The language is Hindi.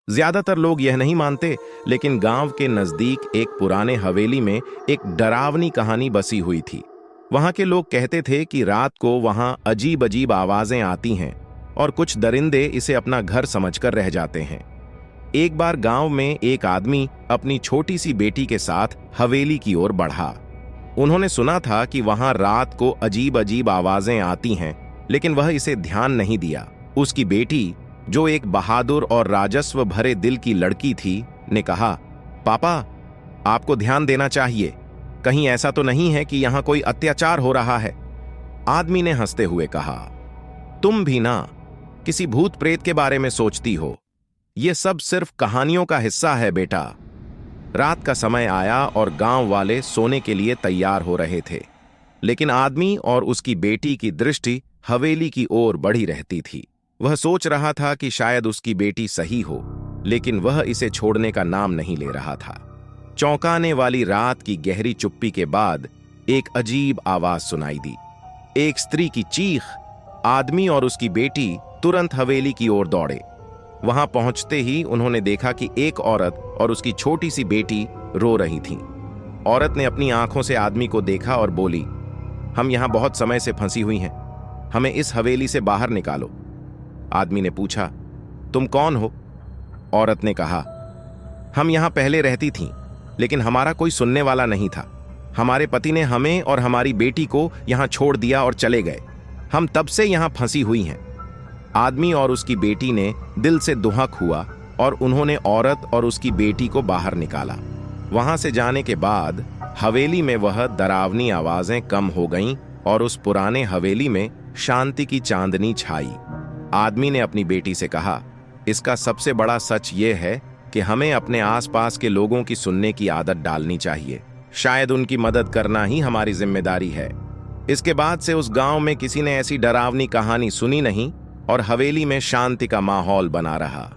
ज्यादातर लोग यह नहीं मानते, लेकिन गांव के नजदीक एक पुराने हवेली में एक डरावनी कहानी बसी हुई थी। वहां के लोग कहते थे कि रात को वहां अजीब अजीब आवाजें आती हैं और कुछ दरिंदे इसे अपना घर समझकर रह जाते हैं। एक बार गांव में एक आदमी अपनी छोटी सी बेटी के साथ हवेली की ओर बढ़ा। उन्होंने सुना था कि वहां रात को अजीब अजीब आवाजें आती हैं, लेकिन वह इसे ध्यान नहीं दिया। उसकी बेटी, जो एक बहादुर और राजस्व भरे दिल की लड़की थी, ने कहा, पापा, आपको ध्यान देना चाहिए। कहीं ऐसा तो नहीं है कि यहां कोई अत्याचार हो रहा है? आदमी ने हंसते हुए कहा, तुम भी ना किसी भूत प्रेत के बारे में सोचती हो। ये सब सिर्फ कहानियों का हिस्सा है बेटा। रात का समय आया और गांव वाले सोने के लिए तैयार हो रहे थे, लेकिन आदमी और उसकी बेटी की दृष्टि हवेली की ओर बढ़ी रहती थी। वह सोच रहा था कि शायद उसकी बेटी सही हो, लेकिन वह इसे छोड़ने का नाम नहीं ले रहा था। चौंकाने वाली रात की गहरी चुप्पी के बाद एक अजीब आवाज सुनाई दी, एक स्त्री की चीख। आदमी और उसकी बेटी तुरंत हवेली की ओर दौड़े। वहां पहुंचते ही उन्होंने देखा कि एक औरत और उसकी छोटी सी बेटी रो रही थीं। औरत ने अपनी आंखों से आदमी को देखा और बोली, हम यहां बहुत समय से फंसी हुई हैं, हमें इस हवेली से बाहर निकालो। आदमी ने पूछा, तुम कौन हो? औरत ने कहा, हम यहां पहले रहती थीं, लेकिन हमारा कोई सुनने वाला नहीं था। हमारे पति ने हमें और हमारी बेटी को यहां छोड़ दिया और चले गए। हम तब से यहां फंसी हुई हैं। आदमी और उसकी बेटी ने दिल से दुहक हुआ और उन्होंने औरत और उसकी बेटी को बाहर निकाला। वहां से जाने के बाद हवेली में वह डरावनी आवाजें कम हो गईं और उस पुराने हवेली में शांति की चांदनी छाई। आदमी ने अपनी बेटी से कहा, इसका सबसे बड़ा सच ये है कि हमें अपने आसपास के लोगों की सुनने की आदत डालनी चाहिए। शायद उनकी मदद करना ही हमारी जिम्मेदारी है। इसके बाद से उस गांव में किसी ने ऐसी डरावनी कहानी सुनी नहीं और हवेली में शांति का माहौल बना रहा।